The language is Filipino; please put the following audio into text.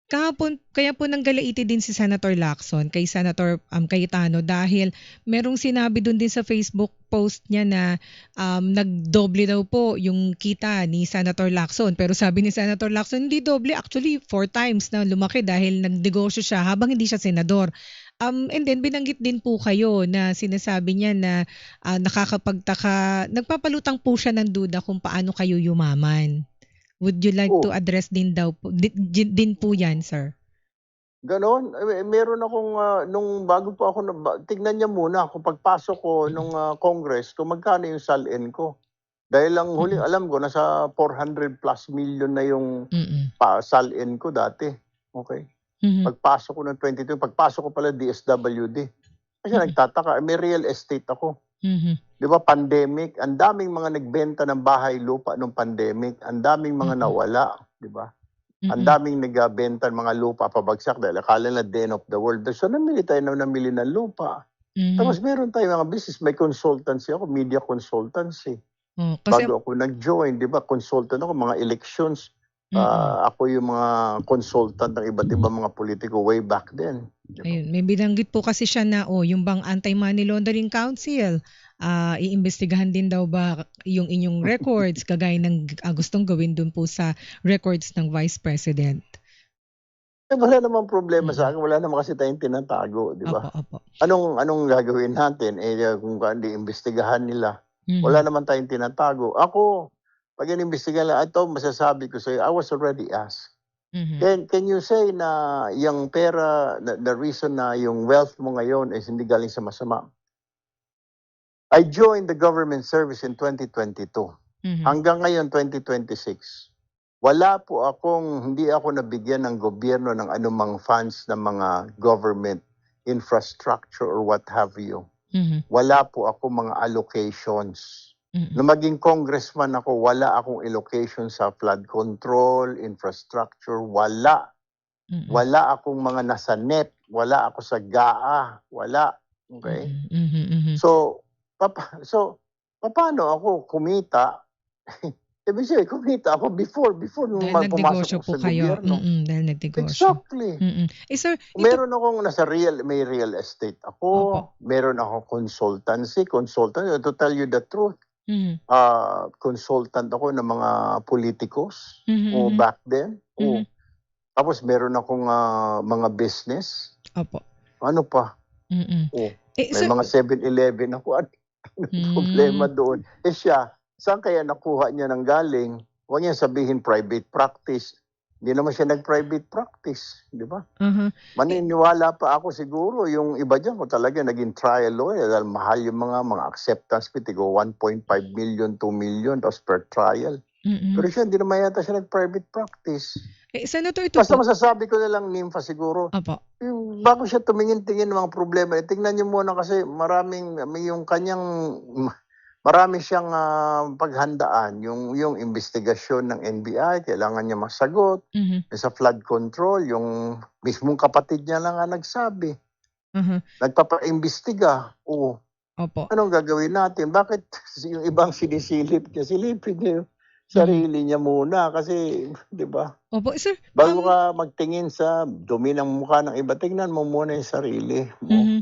Kahapon kaya po nanggalaiti din si Senator Lacson kay Senator, Cayetano dahil merong sinabi dun din sa Facebook post niya na, nagdoble daw po yung kita ni Senator Lacson. Pero sabi ni Senator Lacson, hindi doble, actually 4 times na lumaki dahil nagnegosyo siya habang hindi siya senador. And then binanggit din po kayo na sinasabi niya na, nakakapagtaka, nagpapalutang po siya ng duda kung paano kayo yumaman. Would you like to Oh, address din daw po din po 'yan, sir? gano'n? Meron akong, nung bago pa ako tignan niya muna kung pagpasok ko nung, Congress kung magkano yung salin ko. Dahil ang huling Mm, alam ko nasa 400+ million na yung mm, salin ko dati, okey. mhm, Pagpasok ko ng 22, pagpasok ko pala DSWD. Kasi mm, nagtataka, may real estate ako. mhm, 'Di ba pandemic, ang daming mga nagbenta ng bahay, lupa nung pandemic, ang daming mga mm, nawala, 'di ba? Ang mm, daming nagbebenta ng mga lupa pabagsak dahil akala nila the end of the world. So namili tayo namili ng lupa. mhm. Tapos meron tayong mga business, may consultancy ako, media consultancy. Oh, kasi Bago ako nag-join, 'di ba, consultant ako, mga elections. mm. Ako yung mga consultant ng iba't ibang mga politiko way back then, 'di ba? Ayun, may binanggit po kasi siya na, yung bang Anti-Money Laundering Council, iimbestigahan din daw ba yung inyong records kagaya ng, gustong gawin dun po sa records ng Vice President? Wala namang problema Mm. sa'kin, wala naman kasi tayong tinatago, 'di ba? Opo, opo. Anong gagawin natin, kung hindi imbestigahan nila. Wala Mhm, naman tayong tinatago. Ako, 'pag inimbestigahan nila, ito masasabi ko sa'yo, I was already asked. mhm, Can you say na yung pera, the reason na yung wealth mo ngayon is hindi galing sa masama? I joined the government service in 2022. mhm, Hanggang ngayon 2026, wala po hindi ako nabigyan ng gobyerno ng anumang funds ng mga government infrastructure or what have you. mhm, Wala po ako mga allocations. mm, Nung maging congressman ako, wala akong allocation sa flood control, infrastructure, wala. mm, Wala akong mga nasa NEP, wala ako sa GAA, wala. Okay? mm, mhm, mhm. So, papaano ako kumita? Ibig sabihin, kumita ako before nung Dahil pumasok nagnegosyo ako po sa kayo, gobyerno. dahil nagnegosyo. Exactly. Sir, Meron akong may real estate ako, opo, meron akong consultant, to tell you the truth, mhm, consultant ako ng mga politikos, mhm, mhm, back then, mhm, Tapos meron akong, mga business, opo, ano pa, mm. oh, may Sir mga 7-Eleven ako at anong problema hmm, doon. Siya, saan kaya nakuha niya ng galing? Huwag niyang sabihin private practice, hindi naman siya nag-private practice, 'di ba? uh-huh. Eh Maniniwala pa ako siguro yung iba diyan kung talaga naging trial lawyer dahil mahal yung mga acceptance fee, tigo 1.5 million, 2 million tapos per trial. mm. Pero siya hindi naman yata siya nag-private practice. Senator ito Basta po masasabi ko na lang, Nympha, siguro, opo, yung bago siya tumingin-tingin ng mga problema, tingnan niyo muna kasi may yung kanyang marami siyang, paghandaan. Yung investigasyon ng NBI, kailangan niya masagot. mhm, Sa flood control, yung mismong kapatid niya lang ang nagsabi. uh-huh, Nagpapaimbestiga. Oh, opo, anong gagawin natin? Bakit yung ibang sinisilip niya? Silipin niya yung mhm. sarili niya muna kasi, 'di ba? Opo, sir, Bago ka magtingin sa dumi ng mukha ng iba, tingnan mo muna yung sarili mo. mhm.